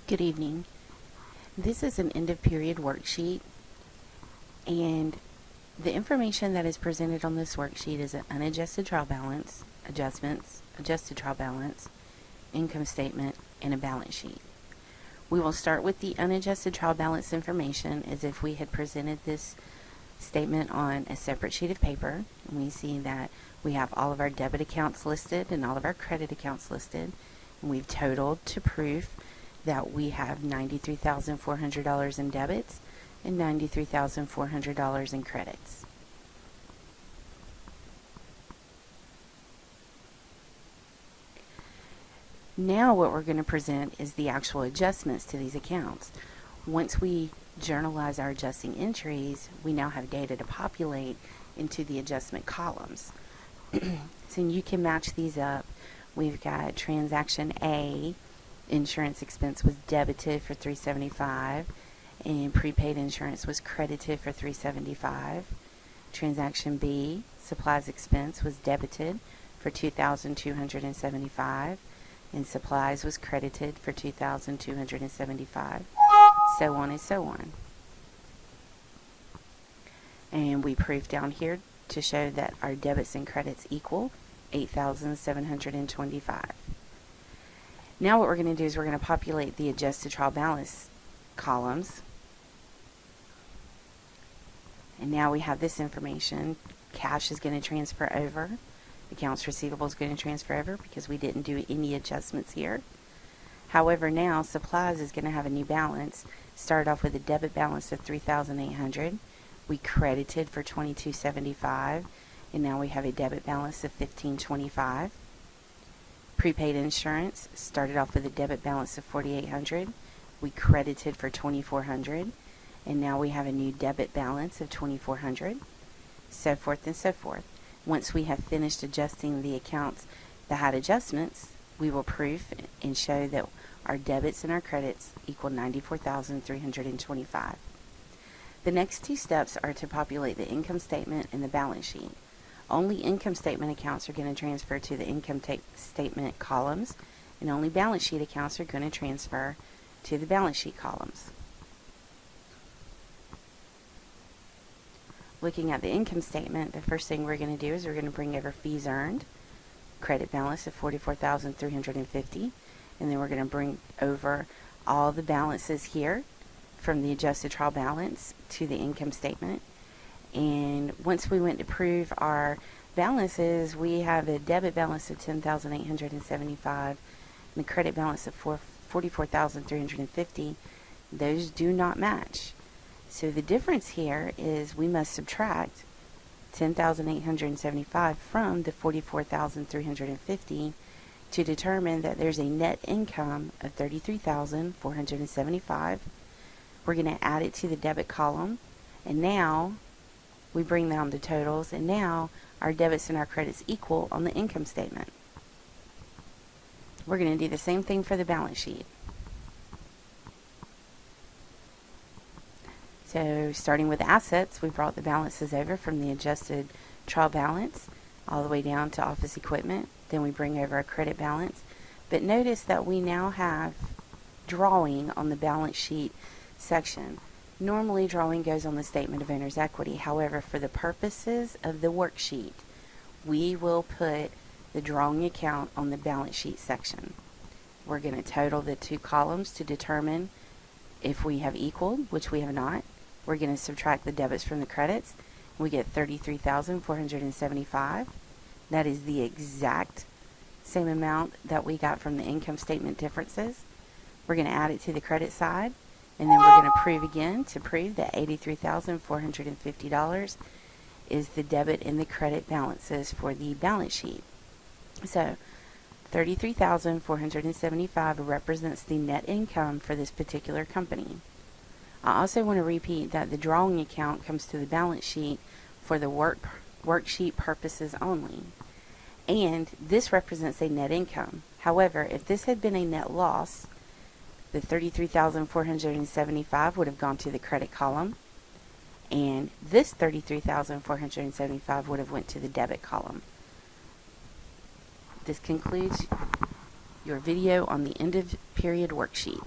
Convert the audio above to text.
Good evening. This is an end of period worksheet, and the information that is presented on this worksheet is an unadjusted trial balance, adjustments, adjusted trial balance, income statement, and a balance sheet. We will start with the unadjusted trial balance information as if we had presented this statement on a separate sheet of paper. And we see that we have all of our debit accounts listed and all of our credit accounts listed, and we've totaled to prove that we have $93,400 in debits and $93,400 in credits. Now what we're going to present is the actual adjustments to these accounts. Once we journalize our adjusting entries, we now have data to populate into the adjustment columns. So you can match these up. We've got transaction A, insurance expense was debited for $375, and prepaid insurance was credited for $375. Transaction B, supplies expense was debited for $2,275, and supplies was credited for $2,275, so on and so on. And we prove down here to show that our debits and credits equal $8,725. Now what we're going to do is we're going to populate the adjusted trial balance columns. And now we have this information. Cash is going to transfer over. Accounts receivable is going to transfer over because we didn't do any adjustments here. However, now supplies is going to have a new balance. Started off with a debit balance of $3,800. We credited for $2,275, and now we have a debit balance of $1,525. Prepaid insurance started off with a debit balance of $4,800. We credited for $2,400, and now we have a new debit balance of $2,400, so forth and so forth. Once we have finished adjusting the accounts that had adjustments, we will prove and show that our debits and our credits equal $94,325. The next two steps are to populate the income statement and the balance sheet. Only income statement accounts are going to transfer to the income statement columns, and only balance sheet accounts are going to transfer to the balance sheet columns. Looking at the income statement, the first thing we're going to do is we're going to bring over fees earned, credit balance of $44,350, and then we're going to bring over all the balances here from the adjusted trial balance to the income statement. And once we went to prove our balances, we have a debit balance of $10,875 and a credit balance of $44,350. Those do not match. So the difference here is we must subtract $10,875 from the $44,350 to determine that there's a net income of $33,475. We're going to add it to the debit column, and now we bring down the totals, and now our debits and our credits equal on the income statement. We're going to do the same thing for the balance sheet. So starting with assets, we brought the balances over from the adjusted trial balance all the way down to office equipment. Then we bring over a credit balance. But notice that we now have drawing on the balance sheet section. Normally, drawing goes on the statement of owner's equity. However, for the purposes of the worksheet, we will put the drawing account on the balance sheet section. We're going to total the two columns to determine if we have equaled, which we have not. We're going to subtract the debits from the credits. We get $33,475. That is the exact same amount that we got from the income statement differences. We're going to add it to the credit side. And then we're going to prove again to prove that $83,450 is the debit and the credit balances for the balance sheet. So $33,475 represents the net income for this particular company. I also want to repeat that the drawing account comes to the balance sheet for the worksheet purposes only. And this represents a net income. However, if this had been a net loss, the $33,475 would have gone to the credit column, and this $33,475 would have went to the debit column. This concludes your video on the end of period worksheet.